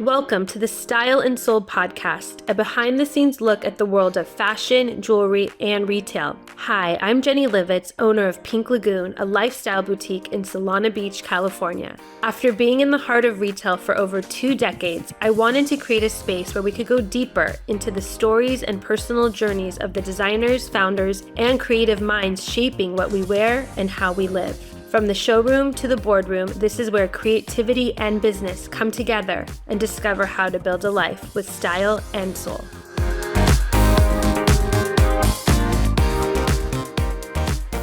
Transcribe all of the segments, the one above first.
Welcome to the Style and Soul podcast, a behind-the-scenes look at the world of fashion, jewelry, and retail. Hi, I'm Jenny Livits, owner of Pink Lagoon, a lifestyle boutique in Solana Beach, California. After being in the heart of retail for over 2 decades, I wanted to create a space where we could go deeper into the stories and personal journeys of the designers, founders, and creative minds shaping what we wear and how we live. From the showroom to the boardroom, this is where creativity and business come together and discover how to build a life with style and soul.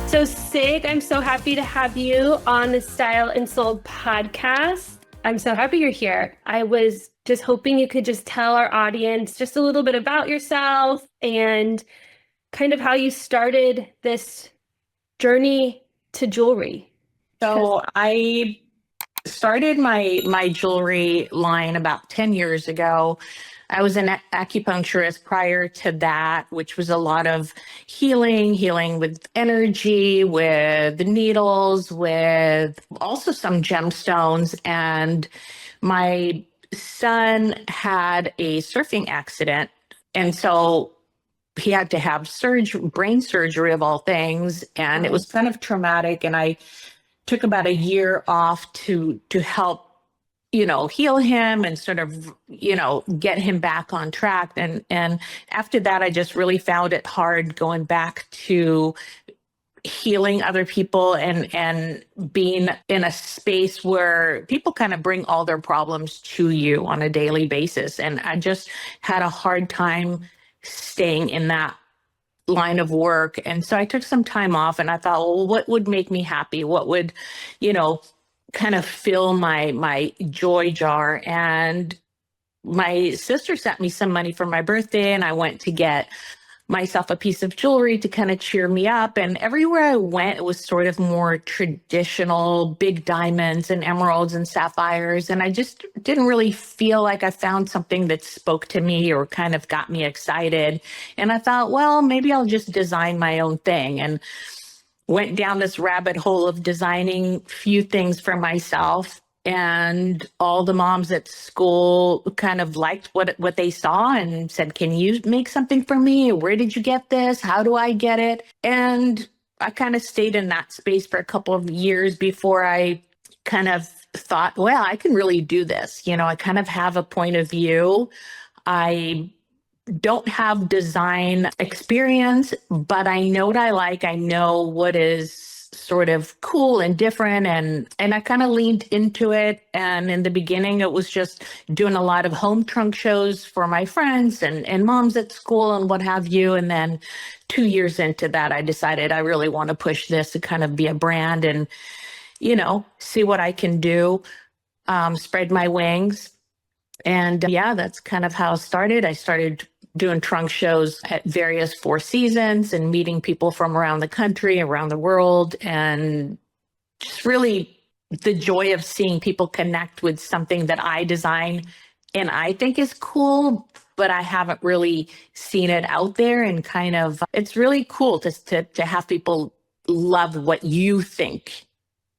So Sig, I'm so happy to have you on the Style and Soul podcast. I'm so happy you're here. I was just hoping you could just tell our audience just a little bit about yourself and kind of how you started this journey to jewelry. So I started my jewelry line about 10 years ago. I was an acupuncturist prior to that, which was a lot of healing with energy, with needles, with also some gemstones. And my son had a surfing accident. And so he had to have brain surgery of all things. And it was kind of traumatic. And I took about a year off to help, heal him and sort of, get him back on track. And after that, I just really found it hard going back to healing other people and being in a space where people kind of bring all their problems to you on a daily basis. And I just had a hard time staying in that line of work. And so I took some time off and I thought, well, what would make me happy? What would, kind of fill my joy jar? And my sister sent me some money for my birthday and I went to get myself a piece of jewelry to kind of cheer me up. And everywhere I went, it was sort of more traditional, big diamonds and emeralds and sapphires. And I just didn't really feel like I found something that spoke to me or kind of got me excited. And I thought, well, maybe I'll just design my own thing. And went down this rabbit hole of designing a few things for myself. And all the moms at school kind of liked what they saw and said, can you make something for me? Where did you get this? How do I get it? And I kind of stayed in that space for a couple of years before I kind of thought, well, I can really do this. I kind of have a point of view. I don't have design experience, but I know what I like. I know what is sort of cool and different, and I kind of leaned into it. And in the beginning, it was just doing a lot of home trunk shows for my friends and moms at school and what have you. And then 2 years into that, I decided I really want to push this to kind of be a brand and, see what I can do, spread my wings. And yeah, that's kind of how it started. I started doing trunk shows at various Four Seasons and meeting people from around the country, around the world, and just really the joy of seeing people connect with something that I design and I think is cool, but I haven't really seen it out there. And kind of, it's really cool to have people love what you think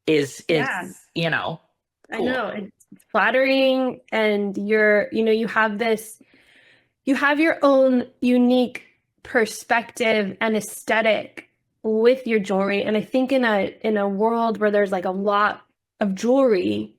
is Yeah. cool. I know it's flattering, and you have your own unique perspective and aesthetic with your jewelry. And I think in a world where there's like a lot of jewelry,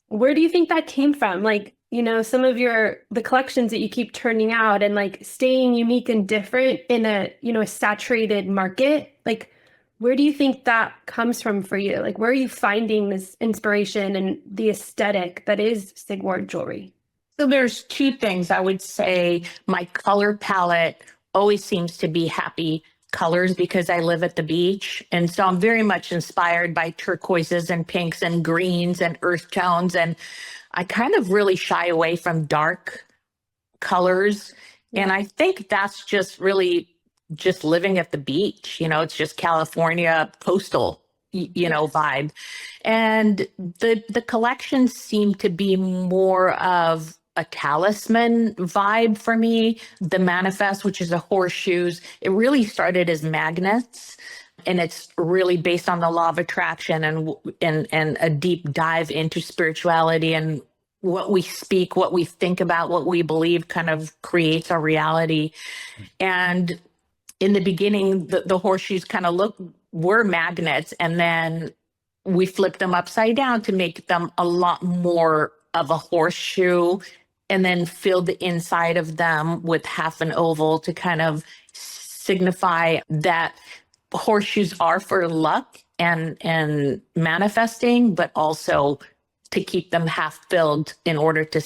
where do you think that came from? Like, some of the collections that you keep turning out and like staying unique and different in a saturated market, like where do you think that comes from for you? Like, where are you finding this inspiration and the aesthetic that is Sig Ward Jewelry? So there's two things I would say. My color palette always seems to be happy colors because I live at the beach. And so I'm very much inspired by turquoises and pinks and greens and earth tones. And I kind of really shy away from dark colors. Yeah. And I think that's just really just living at the beach. It's just California coastal vibe. And the collections seem to be more of a talisman vibe for me. The manifest, which is a horseshoes, it really started as magnets, and it's really based on the law of attraction and a deep dive into spirituality and what we speak, what we think about, what we believe kind of creates our reality. And in the beginning, the horseshoes kind of were magnets, and then we flipped them upside down to make them a lot more of a horseshoe, and then filled the inside of them with half an oval to kind of signify that horseshoes are for luck and manifesting, but also to keep them half filled in order to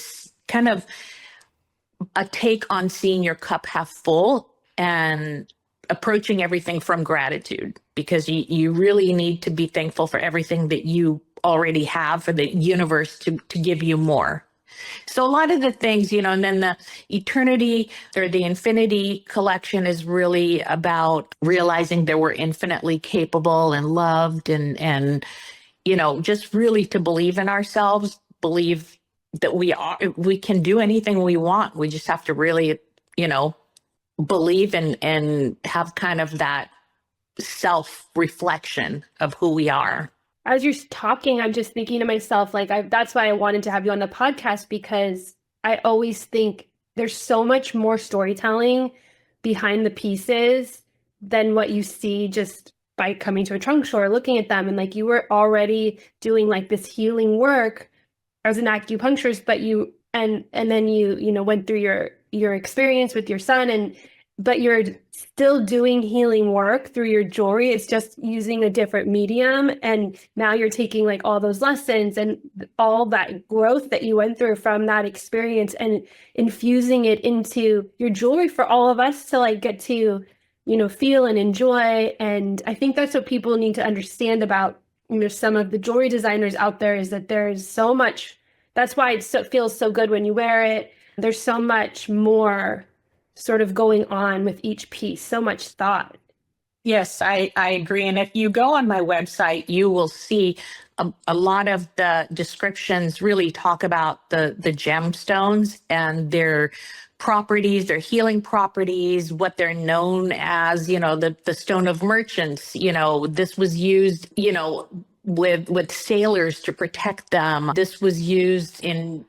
kind of a take on seeing your cup half full and approaching everything from gratitude, because you really need to be thankful for everything that you already have, for the universe to give you more. So a lot of the things, and then the eternity or the infinity collection is really about realizing that we're infinitely capable and loved, and just really to believe in ourselves, believe that we can do anything we want. We just have to really, believe and have kind of that self-reflection of who we are. As you're talking, I'm just thinking to myself, that's why I wanted to have you on the podcast, because I always think there's so much more storytelling behind the pieces than what you see just by coming to a trunk show or looking at them. And you were already doing this healing work as an acupuncturist, but and then you went through your experience with your son, but you're still doing healing work through your jewelry. It's just using a different medium. And now you're taking all those lessons and all that growth that you went through from that experience and infusing it into your jewelry for all of us to get to, feel and enjoy. And I think that's what people need to understand about, some of the jewelry designers out there, is that there's so much. That's why it feels so good when you wear it. There's so much more sort of going on with each piece, so much thought. Yes, I agree. And if you go on my website, you will see a lot of the descriptions really talk about the gemstones and their properties, their healing properties, what they're known as, the stone of merchants. This was used, with sailors to protect them. This was used in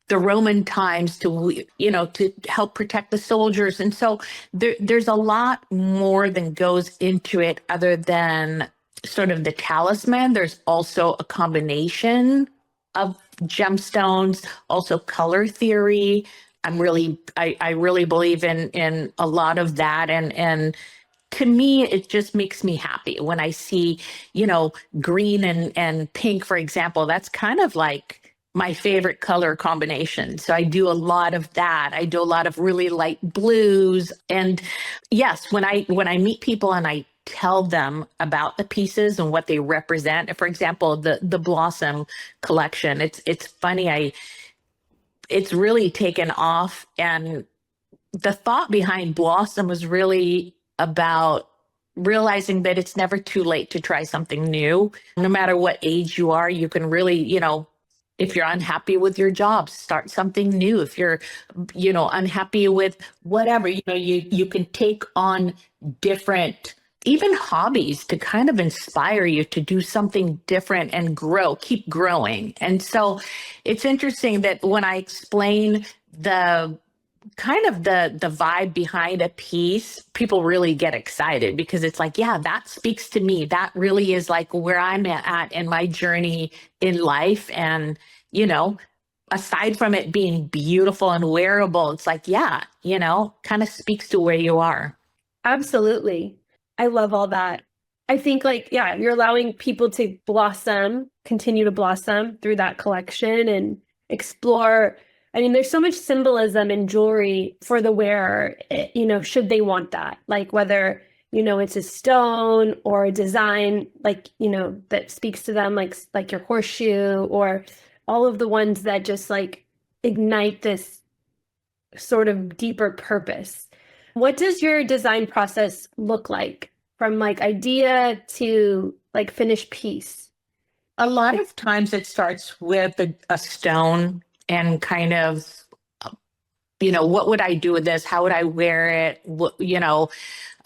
the Roman times to help protect the soldiers. And so there's a lot more than goes into it other than sort of the talisman. There's also a combination of gemstones, also color theory. I really believe in a lot of that. And to me, it just makes me happy when I see, green and pink, for example. That's kind of my favorite color combination. So I do a lot of that. I do a lot of really light blues. And yes, when I meet people and I tell them about the pieces and what they represent, for example, the Blossom collection, it's funny. It's really taken off. And the thought behind Blossom was really about realizing that it's never too late to try something new. No matter what age you are, you can really, if you're unhappy with your job, start something new. If you're, unhappy with whatever, you can take on different, even hobbies to kind of inspire you to do something different and keep growing. And so it's interesting that when I explain the kind of the vibe behind a piece, people really get excited, because it's yeah, that speaks to me. That really is where I'm at in my journey in life. And, aside from it being beautiful and wearable, it's yeah, kind of speaks to where you are. Absolutely. I love all that. I think yeah, you're allowing people to continue to blossom through that collection and explore. I mean, there's so much symbolism in jewelry for the wearer, should they want that, whether, it's a stone or a design, that speaks to them, like your horseshoe, or all of the ones that just ignite this sort of deeper purpose. What does your design process look like from idea to finished piece? A lot of times it starts with a stone and kind of, what would I do with this? How would I wear it?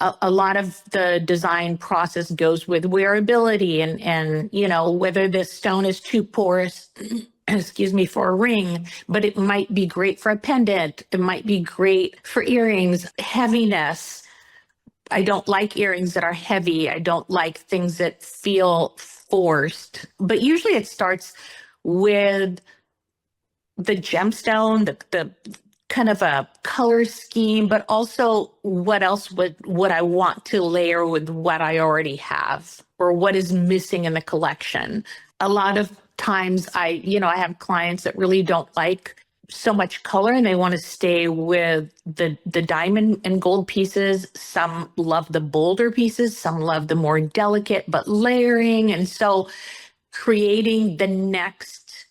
A lot of the design process goes with wearability and whether this stone is too porous excuse me, for a ring, but it might be great for a pendant. It might be great for earrings, heaviness. I don't like earrings that are heavy. I don't like things that feel forced. But usually it starts with the gemstone, the kind of a color scheme, but also what else would I want to layer with what I already have or what is missing in the collection. A lot of times I have clients that really don't like so much color and they want to stay with the diamond and gold pieces. Some love the bolder pieces, some love the more delicate but layering. And so creating the next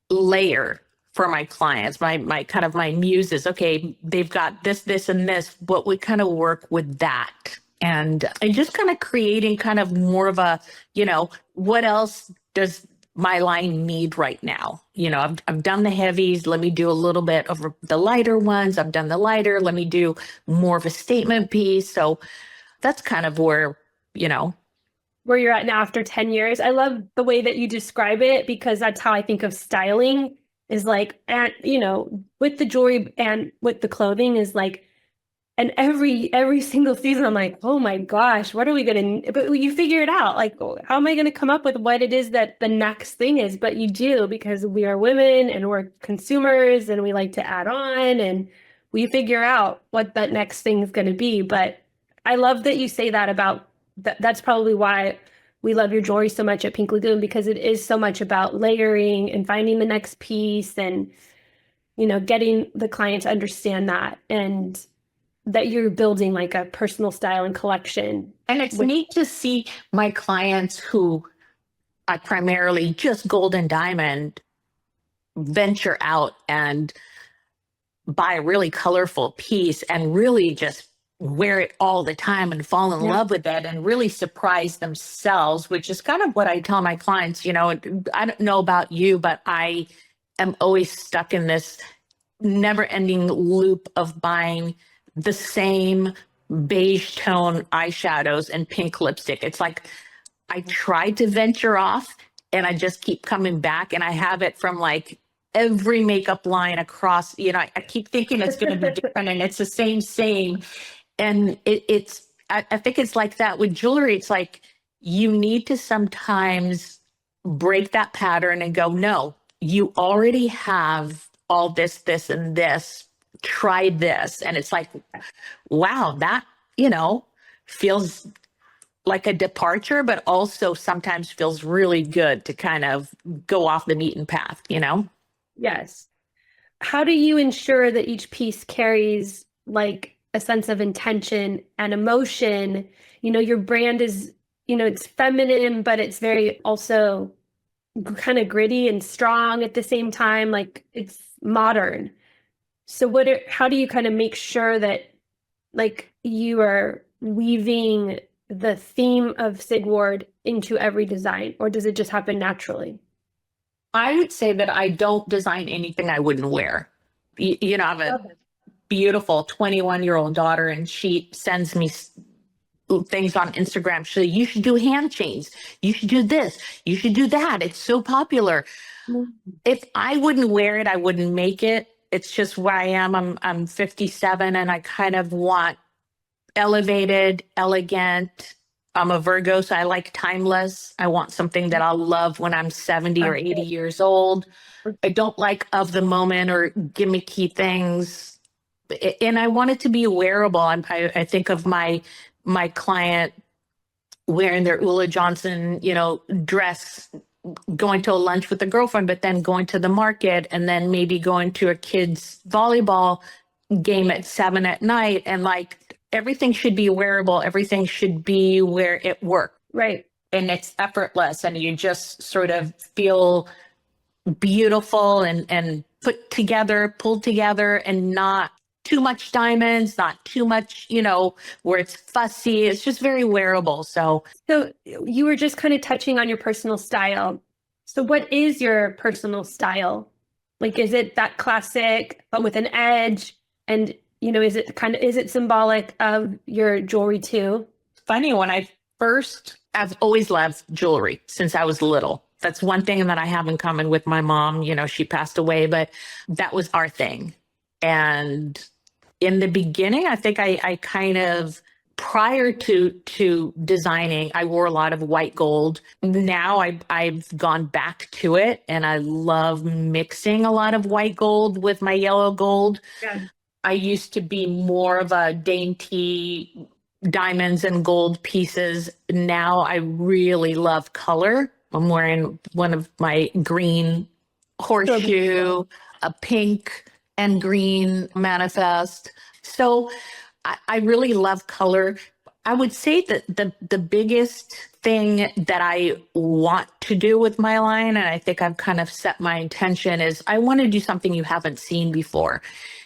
layer for my clients, my kind of my muses. Okay, they've got this, and this. What would kind of work with that? And just kind of creating kind of more of a, what else does my line need right now? I've done the heavies. Let me do a little bit of the lighter ones. I've done the lighter. Let me do more of a statement piece. So that's kind of where you're at now after 10 years. I love the way that you describe it because that's how I think of styling is like, and with the jewelry and with the clothing is like, and every single season I'm like, oh my gosh, what are we gonna, but you figure it out. Like, how am I gonna come up with what it is that the next thing is? But you do, because we are women and we're consumers and we like to add on and we figure out what that next thing is gonna be. But I love that you say that about that's probably why we love your jewelry so much at Pink Lagoon, because it is so much about layering and finding the next piece and, getting the client to understand that and that you're building like a personal style and collection. And it's neat to see my clients who are primarily just gold and diamond venture out and buy a really colorful piece and really just wear it all the time and fall in love with it and really surprise themselves, which is kind of what I tell my clients. I don't know about you, but I am always stuck in this never ending loop of buying the same beige tone eyeshadows and pink lipstick. It's like I tried to venture off and I just keep coming back, and I have it from like every makeup line across, I keep thinking it's going to be different and it's the same. And I think it's like that with jewelry. It's like you need to sometimes break that pattern and go, no, you already have all this, and this. Try this. And it's like, wow, that, feels like a departure, but also sometimes feels really good to kind of go off the beaten path, Yes. How do you ensure that each piece carries like a sense of intention and emotion? Your brand is, it's feminine, but it's very also kind of gritty and strong at the same time. Like it's modern. So how do you kind of make sure that like you are weaving the theme of Sig Ward into every design, or does it just happen naturally? I would say that I don't design anything I wouldn't wear. I have a beautiful 21-year-old daughter, and she sends me things on Instagram. You should do hand chains. You should do this. You should do that. It's so popular. If I wouldn't wear it, I wouldn't make it. It's just who I am. I'm 57 and I kind of want elevated, elegant. I'm a Virgo, so I like timeless. I want something that I'll love when I'm 70 or 80 years old. I don't like of the moment or gimmicky things. And I want it to be wearable. I think of my client wearing their Ulla Johnson, dress, going to a lunch with a girlfriend, but then going to the market and then maybe going to a kid's volleyball game at 7 p.m. And like everything should be wearable. Everything should be where it works. Right. And it's effortless. And you just sort of feel beautiful and put together, pulled together, and not too much diamonds, not too much, where it's fussy. It's just very wearable. So you were just kind of touching on your personal style. So what is your personal style? Like, is it that classic, but with an edge? And, is it symbolic of your jewelry too? Funny, I've always loved jewelry since I was little. That's one thing that I have in common with my mom. You know, she passed away, but that was our thing. And in the beginning, I think I kind of, prior to designing, I wore a lot of white gold. Now I've gone back to it, and I love mixing a lot of white gold with my yellow gold. Yeah. I used to be more of a dainty diamonds and gold pieces. Now I really love color. I'm wearing one of my green horseshoe, a pink and green manifest. So I really love color. I would say that the biggest thing that I want to do with my line, and I think I've kind of set my intention, is I want to do something you haven't seen before.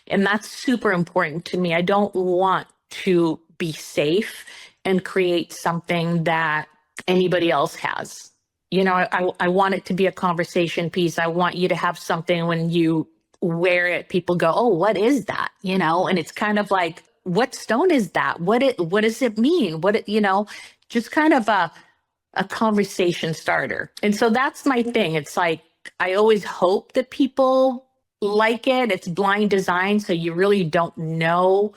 And that's super important to me. I don't want to be safe and create something that anybody else has. You know, I want it to be a conversation piece. I want you to have something when you wear it, people go, "Oh, what is that?" You know, and it's kind of like, what stone is that? What does it mean? Just kind of a conversation starter. And so that's my thing. It's like, I always hope that people like it. It's blind design, so you really don't know.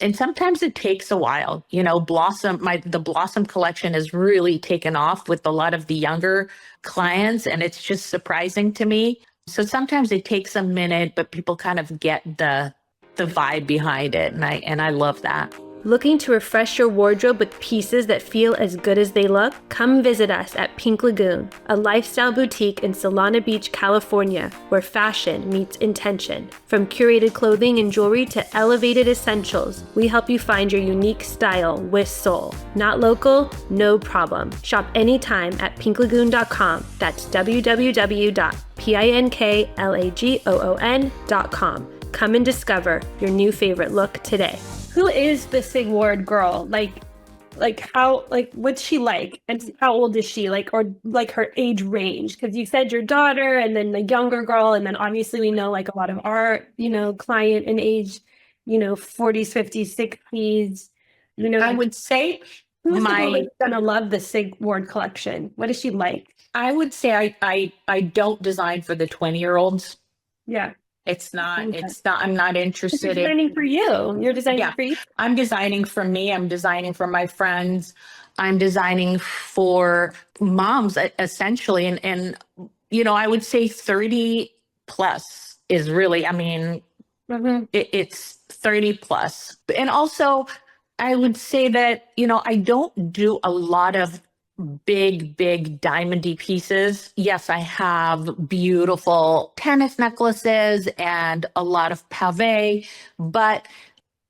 And sometimes it takes a while. You know, the Blossom collection has really taken off with a lot of the younger clients, and it's just surprising to me. So sometimes it takes a minute, but people kind of get the vibe behind it, and I love that. Looking to refresh your wardrobe with pieces that feel as good as they look? Come visit us at Pink Lagoon, a lifestyle boutique in Solana Beach, California, where fashion meets intention. From curated clothing and jewelry to elevated essentials, we help you find your unique style with soul. Not local? No problem. Shop anytime at pinklagoon.com. That's www.pinklagoon.com. Come and discover your new favorite look today. Who is the Sig Ward girl? What's she like? And how old is she? Or her age range? Because you said your daughter and then the younger girl. And then obviously we know a lot of our, client in age, 40s, 50s, 60s, I would say who's gonna love the Sig Ward collection? What is she like? I would say I don't design for the 20-year-olds. Yeah. It's not, I'm not interested in. You're designing for you. You're designing for you. I'm designing for me. I'm designing for my friends. I'm designing for moms, essentially. And I would say 30 plus is really, it's 30 plus. And also, I would say that, I don't do a lot of big diamondy pieces. Yes, I have beautiful tennis necklaces and a lot of pave, but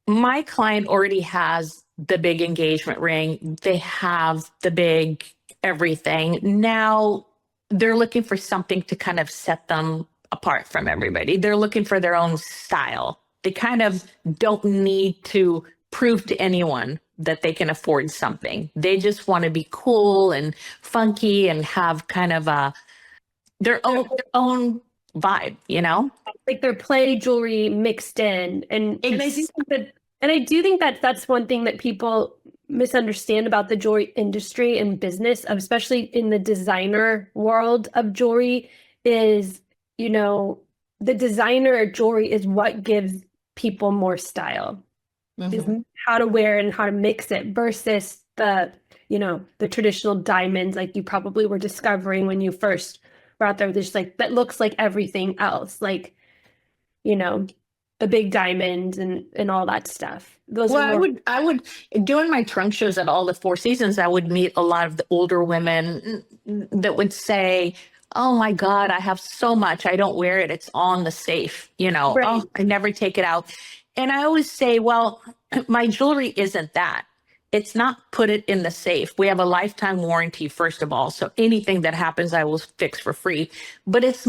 my client already has the big engagement ring. They have the big everything. Now they're looking for something to kind of set them apart from everybody. They're looking for their own style. They kind of don't need to prove to anyone that they can afford something. They just want to be cool and funky and have kind of their own vibe, Like their play jewelry mixed in. And I do think that that's one thing that people misunderstand about the jewelry industry and business, especially in the designer world of jewelry, is, the designer jewelry is what gives people more style. Is how to wear and how to mix it versus the traditional diamonds like you probably were discovering when you first were out there. There's that looks like everything else, the big diamonds and all that stuff. I would doing my trunk shows at all the Four Seasons, I would meet a lot of the older women that would say, "Oh my God, I have so much. I don't wear it. It's on the safe. Right. Oh, I never take it out." And I always say, well, my jewelry isn't that. It's not put it in the safe. We have a lifetime warranty, first of all. So anything that happens, I will fix for free. But it's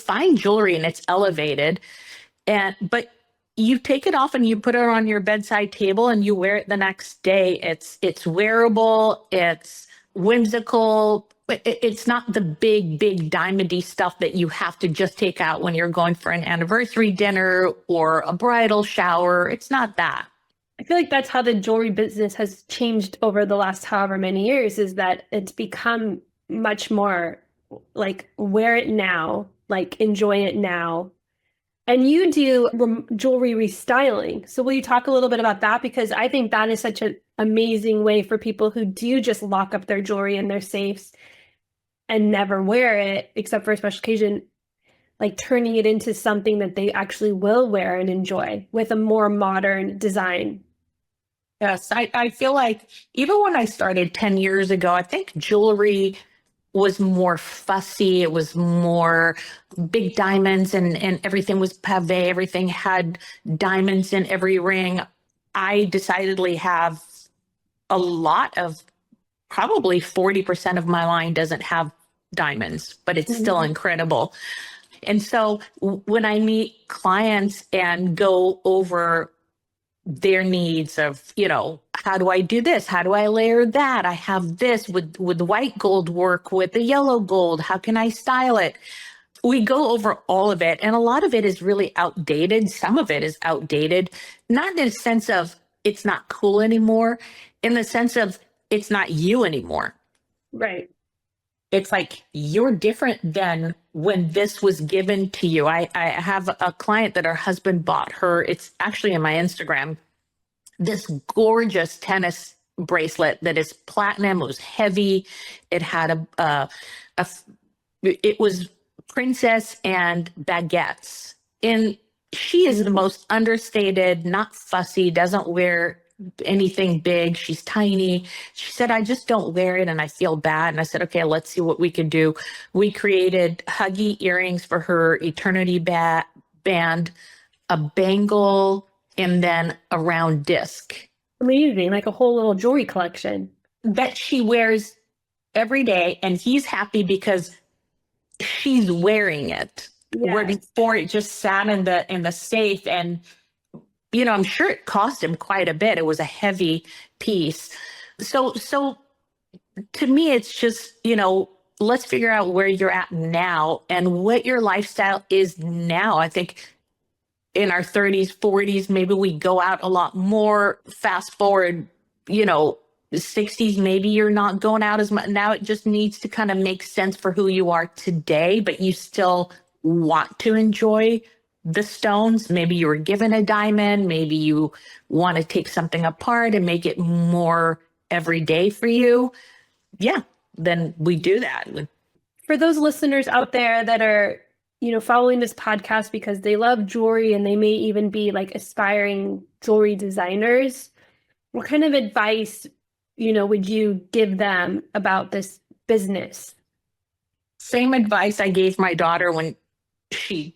fine jewelry and it's elevated. But you take it off and you put it on your bedside table and you wear it the next day. It's wearable. It's whimsical. It's not the big diamondy stuff that you have to just take out when you're going for an anniversary dinner or a bridal shower. It's not that. I feel like that's how the jewelry business has changed over the last however many years, is that it's become much more like wear it now, like enjoy it now. And you do jewelry restyling. So will you talk a little bit about that? Because I think that is such an amazing way for people who do just lock up their jewelry in their safes and never wear it except for a special occasion, like turning it into something that they actually will wear and enjoy with a more modern design. Yes, I feel like even when I started 10 years ago, I think jewelry was more fussy. It was more big diamonds and everything was pavé. Everything had diamonds in every ring. I decidedly have a lot of, probably 40% of my line doesn't have diamonds, but it's still incredible. And so when I meet clients and go over their needs of, how do I do this? How do I layer that? I have this with white gold work, with the yellow gold. How can I style it? We go over all of it, and a lot of it is really outdated. Some of it is outdated, not in the sense of it's not cool anymore, in the sense of it's not you anymore. Right. It's like you're different than when this was given to you. I have a client that her husband bought her. It's actually in my Instagram. This gorgeous tennis bracelet that is platinum. It was heavy. It had it was princess and baguettes. And she is the most understated, not fussy, doesn't wear anything big. She's tiny. She said, I just don't wear it and I feel bad. And I said, okay, let's see what we can do. We created huggy earrings for her, eternity band, a bangle, and then a round disc Amazing, like a whole little jewelry collection. that she wears every day. And he's happy because she's wearing it. Where Yes. before it just sat in the safe, and I'm sure it cost him quite a bit. It was a heavy piece. So to me, it's just, let's figure out where you're at now and what your lifestyle is now. I think in our 30s, 40s, maybe we go out a lot more. Fast forward, 60s, maybe you're not going out as much. Now it just needs to kind of make sense for who you are today, but you still want to enjoy the stones. Maybe you were given a diamond. Maybe you want to take something apart and make it more everyday for you. Yeah, then we do that. For those listeners out there that are, following this podcast because they love jewelry and they may even be like aspiring jewelry designers, what kind of advice, would you give them about this business? Same advice I gave my daughter when she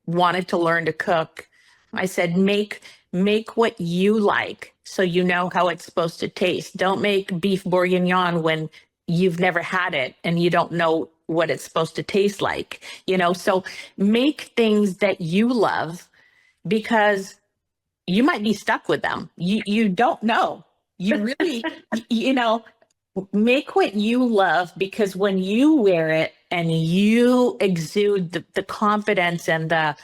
wanted to learn to cook. I said, make what you like so you know how it's supposed to taste. Don't make beef bourguignon when you've never had it and you don't know what it's supposed to taste like. So make things that you love, because you might be stuck with them. You don't know. You really, make what you love, because when you wear it and you exude the confidence and the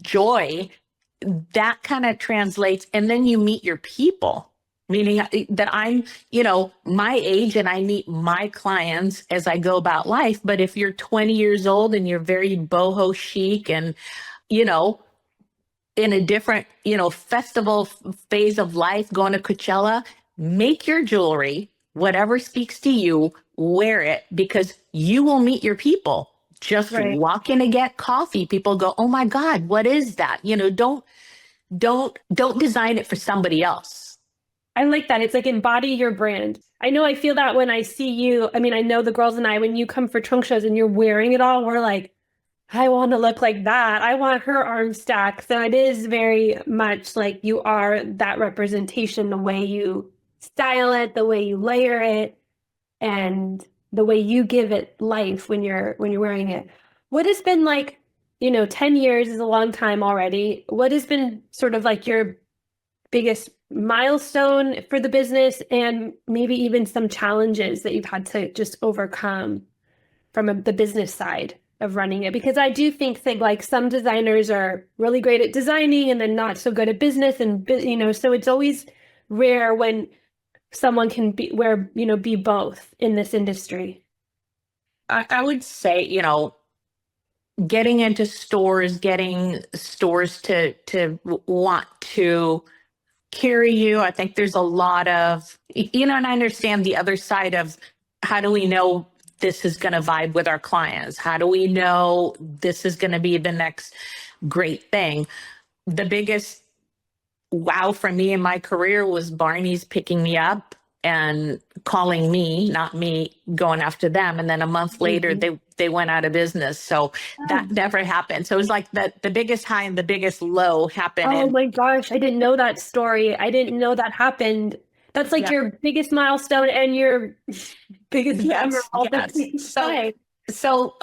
joy, that kind of translates. And then you meet your people, meaning that I'm, my age and I meet my clients as I go about life. But if you're 20 years old and you're very boho chic and, in a different, festival phase of life, going to Coachella, make your jewelry, whatever speaks to you, wear it, because you will meet your people. Just Right. walk in to get coffee. People go, oh my God, what is that? Don't design it for somebody else. I like that. It's like embody your brand. I know I feel that when I see you. I mean, I know the girls and I, when you come for trunk shows and you're wearing it all, we're like, I want to look like that. I want her arm stack. So it is very much like you are that representation, the way you style it, the way you layer it, and the way you give it life when you're wearing it. What has been like, 10 years is a long time already. What has been sort of like your biggest milestone for the business, and maybe even some challenges that you've had to just overcome from the business side of running it? Because I do think that like some designers are really great at designing and then not so good at business, and so it's always rare when someone can be both in this industry? I would say, getting into stores, getting stores to want to carry you. I think there's a lot of, and I understand the other side of how do we know this is going to vibe with our clients? How do we know this is going to be the next great thing? The biggest wow for me in my career was Barney's picking me up and calling me, not me going after them. And then a month later, they went out of business. So that never happened. So it was like the biggest high and the biggest low happened. Oh And my gosh, I didn't know that story. I didn't know that happened. That's like yeah, your biggest milestone and your biggest memory yes, all at the yes. same time. So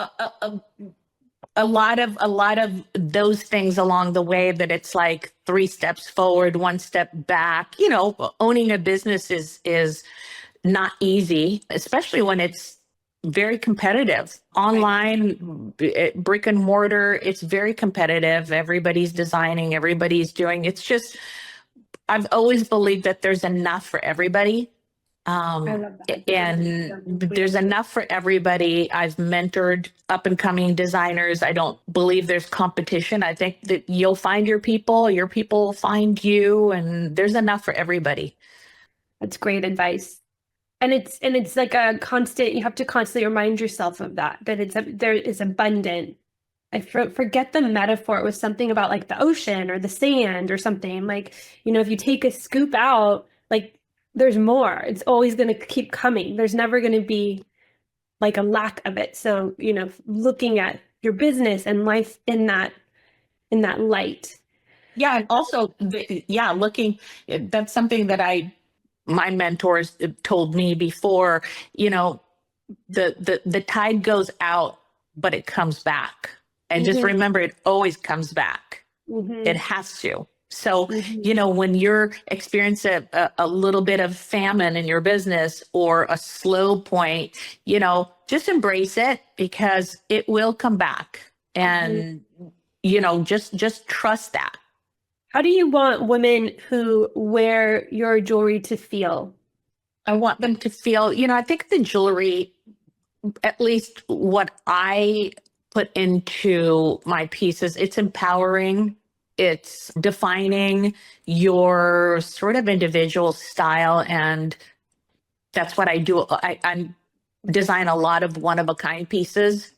a lot of those things along the way that it's like 3 steps forward, 1 step back. Owning a business is not easy, especially when it's very competitive. Online, brick and mortar, it's very competitive. Everybody's designing, everybody's doing. It's just, I've always believed that there's enough for everybody. I love that. And there's enough for everybody. I've mentored up and coming designers. I don't believe there's competition. I think that you'll find your people will find you, and there's enough for everybody. That's great advice. And it's like a constant, you have to constantly remind yourself of that there is abundant. I forget the metaphor. It was something about like the ocean or the sand or something. Like, if you take a scoop out, like there's more. It's always going to keep coming. There's never going to be like a lack of it. So, looking at your business and life in that light. Yeah, and also, looking. That's something that my mentors told me before. The tide goes out, but it comes back. And just remember, it always comes back. It has to. So, when you're experiencing a little bit of famine in your business or a slow point, just embrace it because it will come back. And, just trust that. How do you want women who wear your jewelry to feel? I want them to feel, I think the jewelry, at least what I put into my pieces, it's empowering. It's defining your sort of individual style. And that's what I do. I design a lot of one-of-a-kind pieces,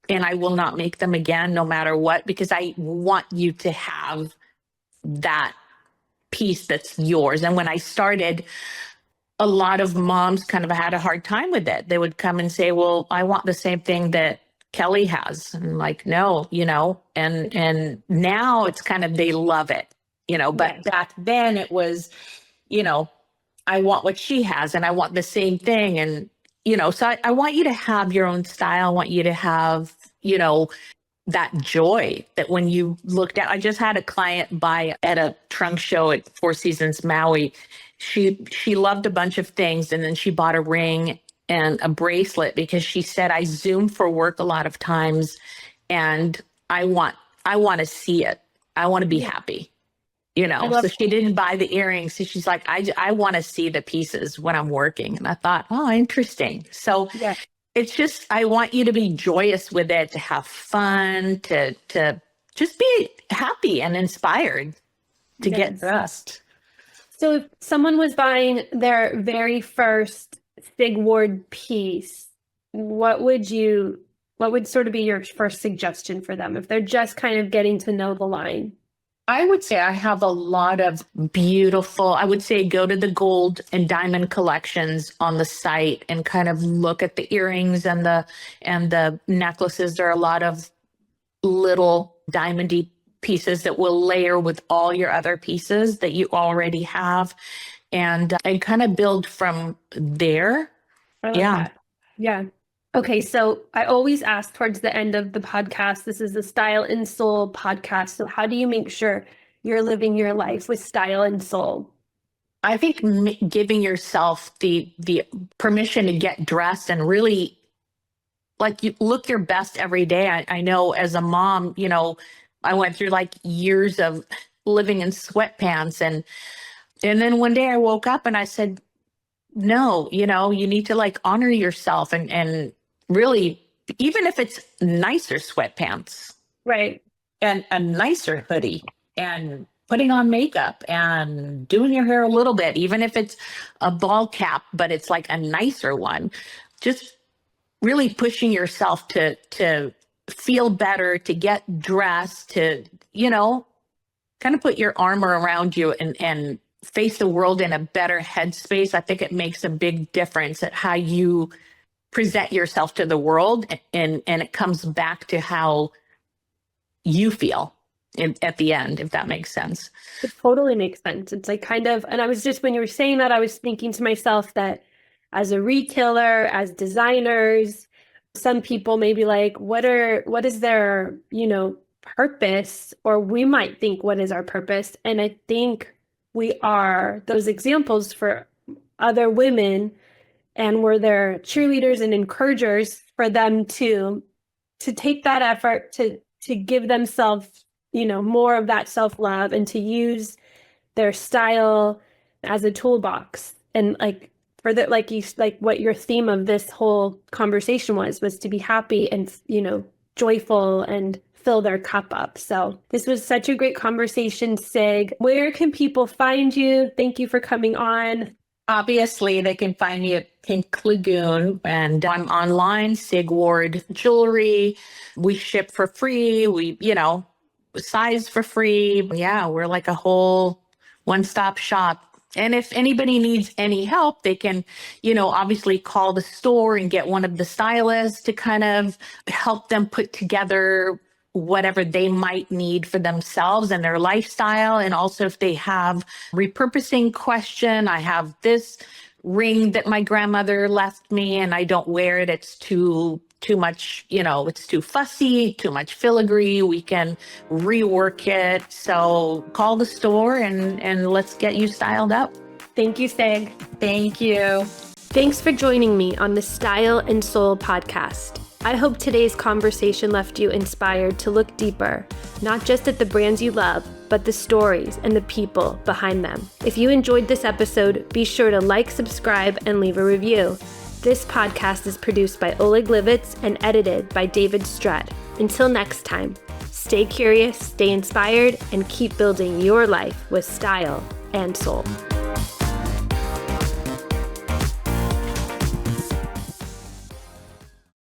and I will not make them again, no matter what, because I want you to have that piece that's yours. And when I started, a lot of moms kind of had a hard time with it. They would come and say, well, I want the same thing that Kelly has. And I'm like, no, and now it's kind of, they love it, but back then it was, I want what she has and I want the same thing. And, so I want you to have your own style. I want you to have, that joy that when you looked at, I just had a client buy at a trunk show at Four Seasons Maui. She loved a bunch of things, and then she bought a ring and a bracelet because she said, I Zoom for work a lot of times and I want to see it. I want to be happy, so she didn't buy the earrings. So she's like, I want to see the pieces when I'm working. And I thought, oh, interesting. So it's just, I want you to be joyous with it, to have fun, to just be happy and inspired to get dressed. So if someone was buying their very first Sig Ward piece, what would sort of be your first suggestion for them if they're just kind of getting to know the line? I would say I have a lot of beautiful, I would say go to the gold and diamond collections on the site and kind of look at the earrings and the necklaces. There are a lot of little diamondy pieces that will layer with all your other pieces that you already have, and kind of build from there. Yeah. Okay, so I always ask towards the end of the podcast, this is the Style and Soul podcast. So how do you make sure you're living your life with style and soul? I think giving yourself the permission to get dressed and really like you look your best every day. I know as a mom, I went through like years of living in sweatpants, and then one day I woke up and I said, No, you need to like honor yourself and really, even if it's nicer sweatpants Right. and a nicer hoodie and putting on makeup and doing your hair a little bit, even if it's a ball cap, but it's like a nicer one, just really pushing yourself to feel better, to get dressed, to, kind of put your armor around you and face the world in a better headspace. I think it makes a big difference at how you present yourself to the world, and it comes back to how you feel at the end, if that makes sense. It totally makes sense. It's like kind of, and I was just, when you were saying that, I was thinking to myself that as a retailer, as designers, some people may be like, what is their, purpose? Or we might think, what is our purpose? And I think we are those examples for other women, and we're their cheerleaders and encouragers for them to take that effort to give themselves, more of that self-love, and to use their style as a toolbox. And like for the like what your theme of this whole conversation was to be happy and, joyful and fill their cup up. So this was such a great conversation, Sig. Where can people find you? Thank you for coming on. Obviously, they can find me at Pink Lagoon, and I'm online, Sig Ward Jewelry. We ship for free. We, size for free. Yeah, we're like a whole one-stop shop. And if anybody needs any help, they can, obviously call the store and get one of the stylists to kind of help them put together whatever they might need for themselves and their lifestyle. And also if they have repurposing question, I have this ring that my grandmother left me and I don't wear it. It's too much, it's too fussy, too much filigree. We can rework it. So call the store and let's get you styled up. Thank you, Sig. Thank you. Thanks for joining me on the Style and Soul podcast. I hope today's conversation left you inspired to look deeper, not just at the brands you love, but the stories and the people behind them. If you enjoyed this episode, be sure to like, subscribe, and leave a review. This podcast is produced by Oleg Livits and edited by David Strutt. Until next time, stay curious, stay inspired, and keep building your life with style and soul.